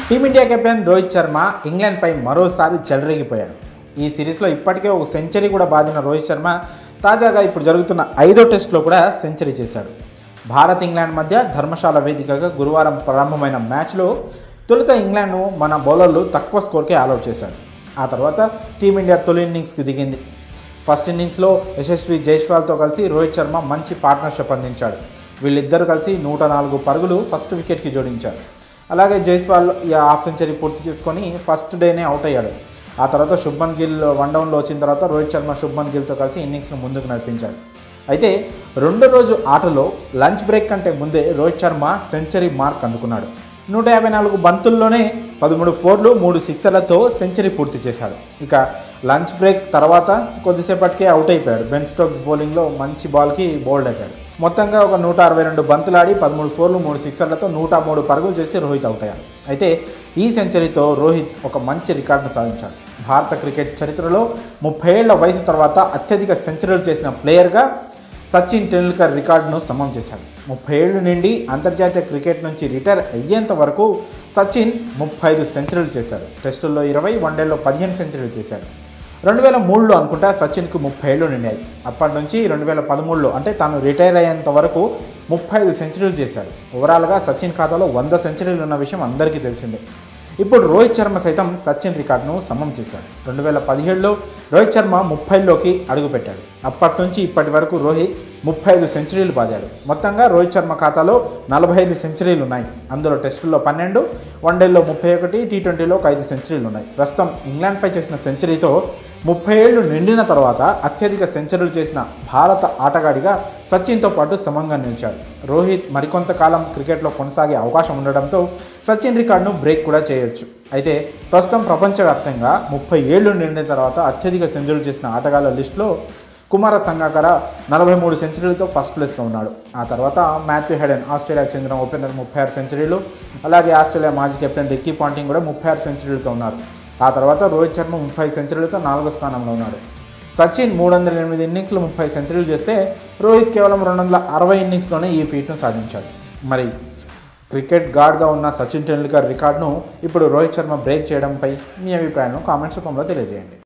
Team India captain Rohit Sharma ఇంగ్లాండ్పై మరోసారి చెలరేగిపోయాడు. ఈ సిరీస్లో ఇప్పటికే ఒక సెంచరీ కూడా బాదిన రోహిత్ శర్మ తాజాగా ఇప్పుడు జరుగుతున్న 5వ టెస్ట్లో కూడా సెంచరీ చేశాడు. భారత్ ఇంగ్లాండ్ మధ్య ధర్మశాల వేదికగా గురువారం ప్రారంభమైన మ్యాచ్లో తొలుత ఇంగ్లాండ్ను మన బౌలర్లు తక్కువ స్కోర్కే ఆల్అవుట్ చేశారు. ఆ తర్వాత టీమిండియా తొలి ఇన్నింగ్స్కి దిగింది. ఫస్ట్ ఇన్నింగ్స్లో యశస్వి జైస్వాల్తో కలిసి రోహిత్ శర్మ మంచి పార్ట్నర్షిప్ అందించాడు. వీళ్ళిద్దరూ కలిసి 104 పరుగులు ఫస్ట్ వికెట్కి జోడించారు. అలాగే జైస్వాల్ హాఫ్ సెంచరీ పూర్తి చేసుకొని ఫస్ట్ డేనే అవుట్ అయ్యాడు. ఆ తర్వాత శుభ్మన్ గిల్ వన్ డౌన్లో వచ్చిన తర్వాత రోహిత్ శర్మ శుభ్మన్ గిల్తో కలిసి ఇన్నింగ్స్ను ముందుకు నడిపించాడు. అయితే రెండో రోజు ఆటలో లంచ్ బ్రేక్ కంటే ముందే రోహిత్ శర్మ సెంచరీ మార్క్ అందుకున్నాడు. 154 బంతుల్లోనే 13 ఫోర్లు 3 సిక్సర్లతో సెంచరీ పూర్తి చేశాడు. ఇక లంచ్ బ్రేక్ తర్వాత కొద్దిసేపటికే అవుట్ అయిపోయాడు. బెన్ స్టోక్స్ బౌలింగ్లో మంచి బాల్కి బౌల్డ్ అయిపోయాడు. మొత్తంగా ఒక 162 బంతులాడి 13 ఫోర్లు 3 సిక్సర్లతో 103 పరుగులు చేసి రోహిత్ అవుట్ అయ్యాడు. అయితే ఈ సెంచరీతో రోహిత్ ఒక మంచి రికార్డును సాధించాడు. భారత క్రికెట్ చరిత్రలో 30 ఏళ్ల వయసు తర్వాత అత్యధిక సెంచరీలు చేసిన ప్లేయర్గా సచిన్ టెండూల్కర్ రికార్డును సమం చేశాడు. 30 ఏళ్ల నుండి అంతర్జాతీయ క్రికెట్ నుంచి రిటైర్ అయ్యేంత వరకు సచిన్ 35 సెంచరీలు చేశాడు. టెస్టుల్లో 20, వన్డేల్లో 15 సెంచరీలు చేశాడు. 2003లో అనుకుంటా సచిన్కు 30 ఏళ్ళు నిండాయి. అప్పటి నుంచి 2013లో అంటే తాను రిటైర్ అయ్యేంత వరకు 35 సెంచరీలు చేశాడు. ఓవరాల్గా సచిన్ ఖాతాలో 100 సెంచరీలు ఉన్న విషయం అందరికీ తెలిసిందే. ఇప్పుడు రోహిత్ శర్మ సైతం సచిన్ రికార్డును సమం చేశాడు. 2017లో రోహిత్ శర్మ 30లోకి అడుగుపెట్టాడు. అప్పటి నుంచి ఇప్పటి వరకు రోహిత్ 35 సెంచరీలు బాదాడు. మొత్తంగా రోహిత్ శర్మ ఖాతాలో 45 సెంచరీలు ఉన్నాయి. అందులో టెస్టుల్లో 12, వన్డేల్లో 31, టీ20లో 5 సెంచరీలు ఉన్నాయి. ప్రస్తుతం ఇంగ్లాండ్పై చేసిన సెంచరీతో 30 ఏళ్లు నిండిన తర్వాత అత్యధిక సెంచరీలు చేసిన భారత ఆటగాడిగా సచిన్తో పాటు సమంగా నిలిచాడు. రోహిత్ మరికొంతకాలం క్రికెట్లో కొనసాగే అవకాశం ఉండడంతో సచిన్ రికార్డును బ్రేక్ కూడా చేయొచ్చు. అయితే ప్రస్తుతం ప్రపంచవ్యాప్తంగా 30 ఏళ్లు నిండిన తర్వాత అత్యధిక సెంచరీలు చేసిన ఆటగాళ్ల లిస్టులో కుమార సంగకార 43 సెంచరీలతో ఫస్ట్ ప్లేస్లో ఉన్నాడు. ఆ తర్వాత మాథ్యూ హెడెన్ ఆస్ట్రేలియాకు చెందిన ఓపెనర్ 36 సెంచరీలు, అలాగే ఆస్ట్రేలియా మాజీ కెప్టెన్ రిక్కీ పాంటింగ్ కూడా 36 సెంచరీలతో ఉన్నారు. ఆ తర్వాత రోహిత్ శర్మ 30 సెంచరీలతో 4వ స్థానంలో ఉన్నాడు. సచిన్ 308 ఇన్నింగ్స్లో 30 సెంచరీలు చేస్తే రోహిత్ కేవలం 260 ఇన్నింగ్స్లోనే ఈ ఫీట్ను సాధించాడు. మరి క్రికెట్ గాడ్గా ఉన్న సచిన్ టెండూల్కర్ రికార్డును ఇప్పుడు రోహిత్ శర్మ బ్రేక్ చేయడంపై మీ అభిప్రాయాలను కామెంట్స్ రూపంలో తెలియజేయండి.